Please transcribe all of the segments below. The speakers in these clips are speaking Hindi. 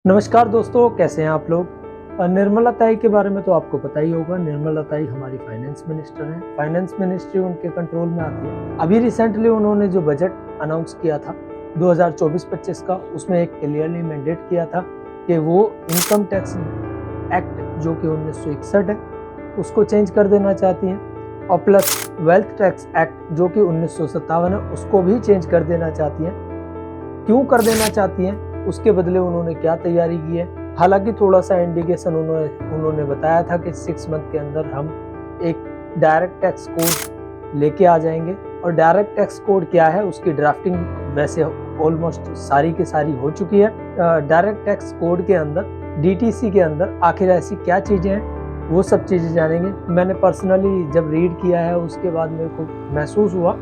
नमस्कार दोस्तों, कैसे हैं आप लोग। निर्मला ताई के बारे में तो आपको पता ही होगा। निर्मला ताई हमारी फाइनेंस मिनिस्टर हैं। फाइनेंस मिनिस्ट्री उनके कंट्रोल में आती है। अभी रिसेंटली उन्होंने जो बजट अनाउंस किया था 2024-25 का, उसमें एक क्लियरली मैंडेट किया था कि वो इनकम टैक्स एक्ट जो कि 1961 है उसको चेंज कर देना चाहती हैं, और प्लस वेल्थ टैक्स एक्ट जो कि 1957 है उसको भी चेंज कर देना चाहती हैं। क्यों कर देना चाहती हैं, उसके बदले उन्होंने क्या तैयारी की है। हालांकि थोड़ा सा इंडिकेशन उन्होंने बताया था कि 6 मंथ के अंदर हम एक डायरेक्ट टैक्स कोड लेके आ जाएंगे, और डायरेक्ट टैक्स कोड क्या है उसकी ड्राफ्टिंग वैसे ऑलमोस्ट सारी की सारी हो चुकी है। डायरेक्ट टैक्स कोड के अंदर डीटीसी के अंदर आखिर ऐसी क्या चीज़ें हैं वो सब चीज़ें जानेंगे। मैंने पर्सनली जब रीड किया है उसके बाद मेरे को महसूस हुआ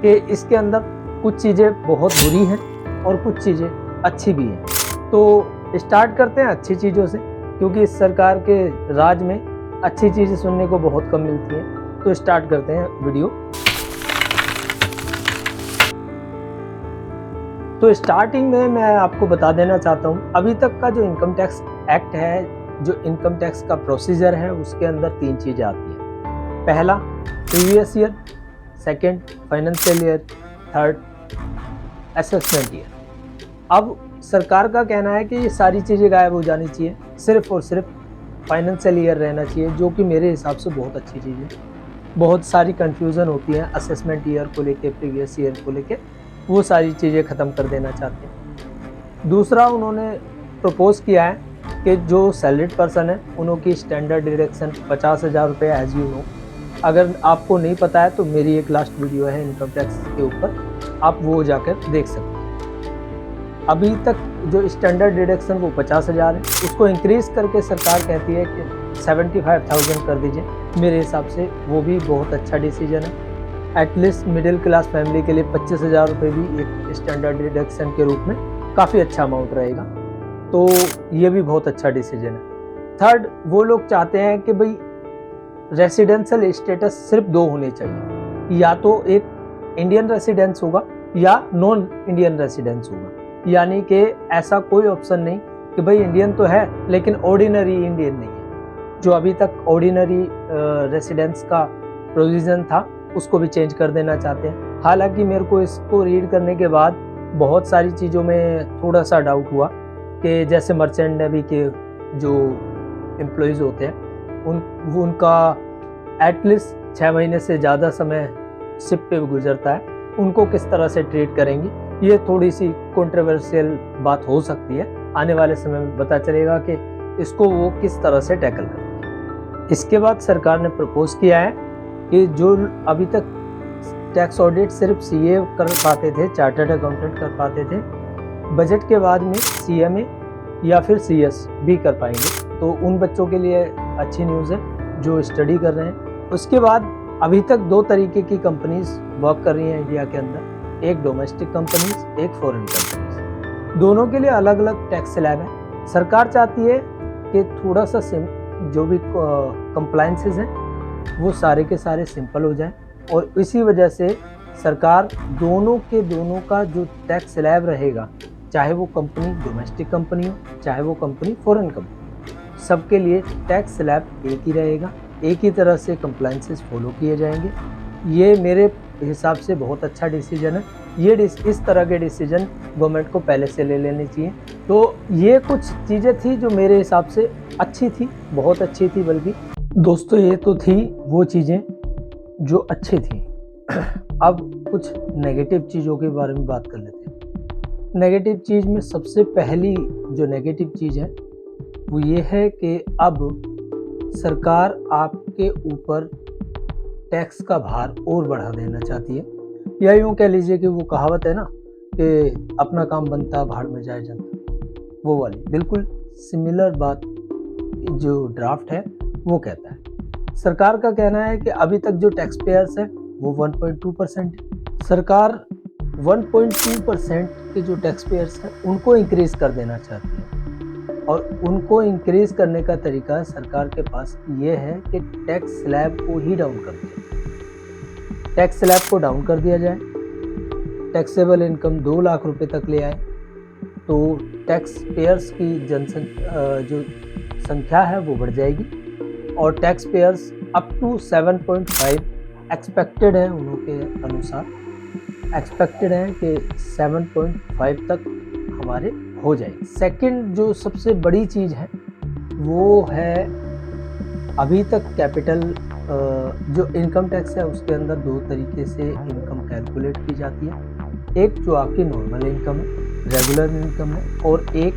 कि इसके अंदर कुछ चीज़ें बहुत बुरी हैं और कुछ चीज़ें अच्छी भी हैं। तो स्टार्ट करते हैं अच्छी चीज़ों से, क्योंकि इस सरकार के राज में अच्छी चीज़ें सुनने को बहुत कम मिलती हैं। तो स्टार्ट करते हैं वीडियो। तो स्टार्टिंग में मैं आपको बता देना चाहता हूँ, अभी तक का जो इनकम टैक्स एक्ट है, जो इनकम टैक्स का प्रोसीजर है, उसके अंदर 3 चीज़ें आती हैं। पहला previous year, second financial year, third assessment year. अब सरकार का कहना है कि ये सारी चीज़ें गायब हो जानी चाहिए, सिर्फ और सिर्फ फाइनेंशियल ईयर रहना चाहिए, जो कि मेरे हिसाब से बहुत अच्छी चीज़ है। बहुत सारी कन्फ्यूज़न होती है असेसमेंट ईयर को लेके, प्रीवियस ईयर को लेके, वो सारी चीज़ें ख़त्म कर देना चाहते हैं। दूसरा उन्होंने प्रपोज़ किया है कि जो सैलरीड पर्सन है उनकी स्टैंडर्ड डिडक्शन 50,000 रुपये एज यू नो। अगर आपको नहीं पता है तो मेरी एक लास्ट वीडियो है इनकम टैक्स के ऊपर, आप वो जाकर देख सकते हैं। अभी तक जो स्टैंडर्ड डिडक्शन वो 50,000 है, उसको इंक्रीज करके सरकार कहती है कि 75,000 कर दीजिए। मेरे हिसाब से वो भी बहुत अच्छा डिसीजन है। एटलीस्ट मिडिल क्लास फैमिली के लिए 25,000 रुपये भी एक स्टैंडर्ड डिडक्शन के रूप में काफ़ी अच्छा अमाउंट रहेगा, तो ये भी बहुत अच्छा डिसीजन है। थर्ड, वो लोग चाहते हैं कि भाई रेसिडेंशियल स्टेटस सिर्फ 2 होने चाहिए, या तो एक इंडियन रेसिडेंस होगा या नॉन इंडियन रेसिडेंस होगा। यानी कि ऐसा कोई ऑप्शन नहीं कि भाई इंडियन तो है लेकिन ऑर्डिनरी इंडियन नहीं है। जो अभी तक ऑर्डिनरी रेसिडेंस का प्रोविज़न था उसको भी चेंज कर देना चाहते हैं। हालांकि मेरे को इसको रीड करने के बाद बहुत सारी चीज़ों में थोड़ा सा डाउट हुआ कि जैसे मर्चेंट नेवी के जो एम्प्लॉयज़ होते हैं उनका एटलीस्ट 6 महीने से ज़्यादा समय शिप पे गुजरता है, उनको किस तरह से ट्रीट करेंगी, ये थोड़ी सी कंट्रोवर्शियल बात हो सकती है। आने वाले समय में पता चलेगा कि इसको वो किस तरह से टैकल करेंगे। इसके बाद सरकार ने प्रपोज किया है कि जो अभी तक टैक्स ऑडिट सिर्फ सीए कर पाते थे, चार्टर्ड अकाउंटेंट कर पाते थे, बजट के बाद में सीएमए या फिर सीएस भी कर पाएंगे। तो उन बच्चों के लिए अच्छी न्यूज़ है जो स्टडी कर रहे हैं। उसके बाद अभी तक 2 तरीके की कंपनीज वर्क कर रही हैं इंडिया के अंदर, एक डोमेस्टिक कंपनीज, एक फॉरेन कंपनीज। दोनों के लिए अलग अलग टैक्स स्लैब है। सरकार चाहती है कि थोड़ा सा जो भी कंप्लायंसेस हैं वो सारे के सारे सिंपल हो जाएं, और इसी वजह से सरकार दोनों का जो टैक्स स्लैब रहेगा, चाहे वो कंपनी डोमेस्टिक कंपनी हो चाहे वो कंपनी फॉरेन कंपनी, सबके लिए टैक्स स्लैब एक ही रहेगा, एक ही तरह से कंप्लायंसेस फॉलो किए जाएंगे। ये मेरे हिसाब से बहुत अच्छा डिसीजन है। ये इस तरह के डिसीजन गवर्नमेंट को पहले से ले लेनी चाहिए। तो ये कुछ चीज़ें थी जो मेरे हिसाब से अच्छी थी, बहुत अच्छी थी। बल्कि दोस्तों ये तो थी वो चीज़ें जो अच्छी थी। अब कुछ नेगेटिव चीज़ों के बारे में बात कर लेते हैं। नेगेटिव चीज़ में सबसे पहली जो नेगेटिव चीज़ है वो ये है कि अब सरकार आपके ऊपर टैक्स का भार और बढ़ा देना चाहती है, या यूँ कह लीजिए कि वो कहावत है ना कि अपना काम बनता भाड़ में जाए जनता, वो वाली बिल्कुल सिमिलर बात जो ड्राफ्ट है वो कहता है। सरकार का कहना है कि अभी तक जो टैक्स पेयर्स है वो 1.2% है। सरकार 1.2% के जो टैक्स पेयर्स हैं उनको इंक्रीज कर देना चाहती है, और उनको इंक्रीज करने का तरीका सरकार के पास ये है कि टैक्स स्लैब को ही डाउन कर दिया। टैक्स स्लैब को डाउन कर दिया जाए, टैक्सेबल इनकम 2 लाख रुपए तक ले आए, तो टैक्स पेयर्स की जो संख्या है वो बढ़ जाएगी और tax payers up to 7.5 expected है, उनके अनुसार एक्सपेक्टेड है कि 7.5 तक हमारे हो जाएगी। सेकंड जो सबसे बड़ी चीज़ है वो है अभी तक कैपिटल जो इनकम टैक्स है उसके अंदर दो तरीके से इनकम कैलकुलेट की जाती है। एक जो आपकी नॉर्मल इनकम है, रेगुलर इनकम है, और एक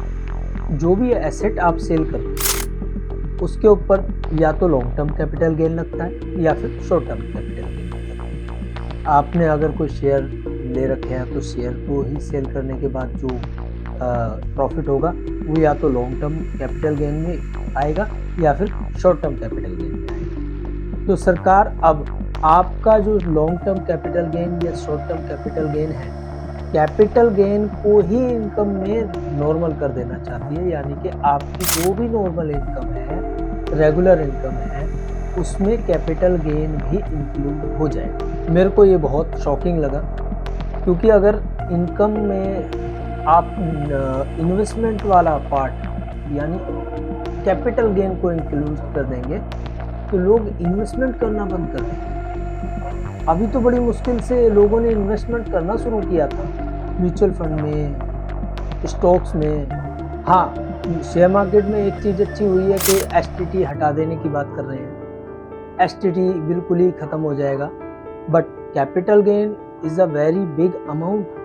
जो भी एसेट आप सेल करते हैं उसके ऊपर या तो लॉन्ग टर्म कैपिटल गेन लगता है या फिर शॉर्ट टर्म कैपिटल गेन लगता है। आपने अगर कोई शेयर ले रखे हैं तो शेयर को ही सेल करने के बाद जो प्रॉफिट होगा वो या तो लॉन्ग टर्म कैपिटल गेन में आएगा या फिर शॉर्ट टर्म कैपिटल गेन में आएगा। तो सरकार अब आपका जो लॉन्ग टर्म कैपिटल गेन या शॉर्ट टर्म कैपिटल गेन है, कैपिटल गेन को ही इनकम में नॉर्मल कर देना चाहती है, यानी कि आपकी जो भी नॉर्मल इनकम है, रेगुलर इनकम है, उसमें कैपिटल गेन भी इंक्लूड हो जाएगा। मेरे को ये बहुत शॉकिंग लगा, क्योंकि अगर इनकम में आप इन्वेस्टमेंट वाला पार्ट यानी कैपिटल गेन को इंक्लूड कर देंगे तो लोग इन्वेस्टमेंट करना बंद कर देंगे। अभी तो बड़ी मुश्किल से लोगों ने इन्वेस्टमेंट करना शुरू किया था म्यूचुअल फंड में, स्टॉक्स में। हाँ, शेयर मार्केट में एक चीज़ अच्छी हुई है कि एसटीटी हटा देने की बात कर रहे हैं, एसटीटी बिल्कुल ही ख़त्म हो जाएगा, but capital gain is a very big amount.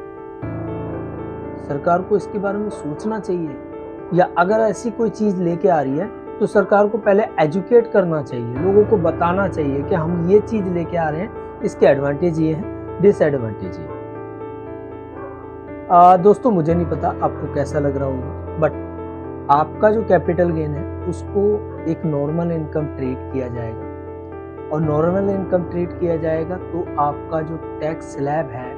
सरकार को इसके बारे में सोचना चाहिए, या अगर ऐसी कोई चीज़ लेके आ रही है तो सरकार को पहले एजुकेट करना चाहिए, लोगों को बताना चाहिए कि हम ये चीज़ लेके आ रहे हैं, इसके एडवांटेज ये हैं, डिसएडवांटेज ये। दोस्तों मुझे नहीं पता आपको कैसा लग रहा होगा, बट आपका जो कैपिटल गेन है उसको एक नॉर्मल इनकम ट्रीट किया जाएगा, और नॉर्मल इनकम ट्रीट किया जाएगा तो आपका जो टैक्स स्लैब है,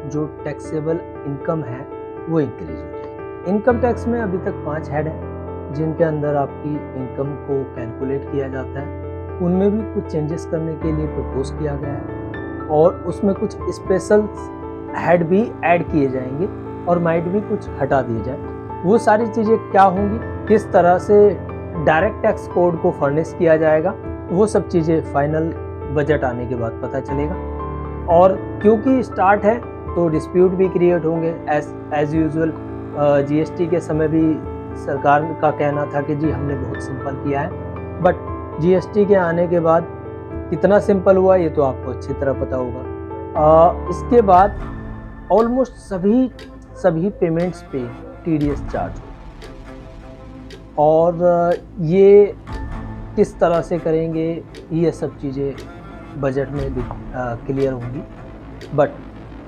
जो टैक्सेबल इनकम है, वो इंक्रीज हो जाएगी। इनकम टैक्स में अभी तक 5 हेड हैं जिनके अंदर आपकी इनकम को कैलकुलेट किया जाता है। उनमें भी कुछ चेंजेस करने के लिए प्रपोज किया गया है, और उसमें कुछ स्पेशल हेड भी ऐड किए जाएंगे और माइट भी कुछ हटा दिए जाए। वो सारी चीज़ें क्या होंगी, किस तरह से डायरेक्ट टैक्स कोड को फर्निश किया जाएगा, वो सब चीज़ें फाइनल बजट आने के बाद पता चलेगा। और क्योंकि स्टार्ट है तो डिस्प्यूट भी क्रिएट होंगे एज यूजुअल। जीएसटी के समय भी सरकार का कहना था कि जी हमने बहुत सिंपल किया है, बट जीएसटी के आने के बाद कितना सिंपल हुआ ये तो आपको अच्छी तरह पता होगा। इसके बाद ऑलमोस्ट सभी पेमेंट्स पे टीडीएस चार्ज हो, और ये किस तरह से करेंगे ये सब चीज़ें बजट में क्लियर होंगी। बट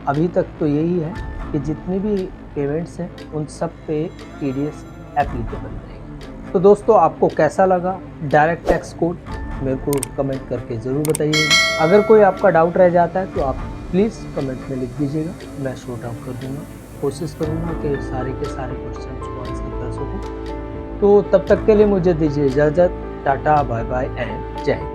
अभी तक तो यही है कि जितनी भी पेमेंट्स हैं उन सब पे टीडीएस एप्लीकेबल रहेगी। तो दोस्तों आपको कैसा लगा डायरेक्ट टैक्स कोड, मेरे को कमेंट करके ज़रूर बताइएगा। अगर कोई आपका डाउट रह जाता है तो आप प्लीज़ कमेंट में लिख दीजिएगा, मैं शॉर्ट आउट कर दूँगा, कोशिश करूँगा कि सारे के सारे क्वेश्चन को आंसर कर सकूँ। तो तब तक के लिए मुझे दीजिए इजाज़त। टाटा, बाय बाय एंड जय हिंद।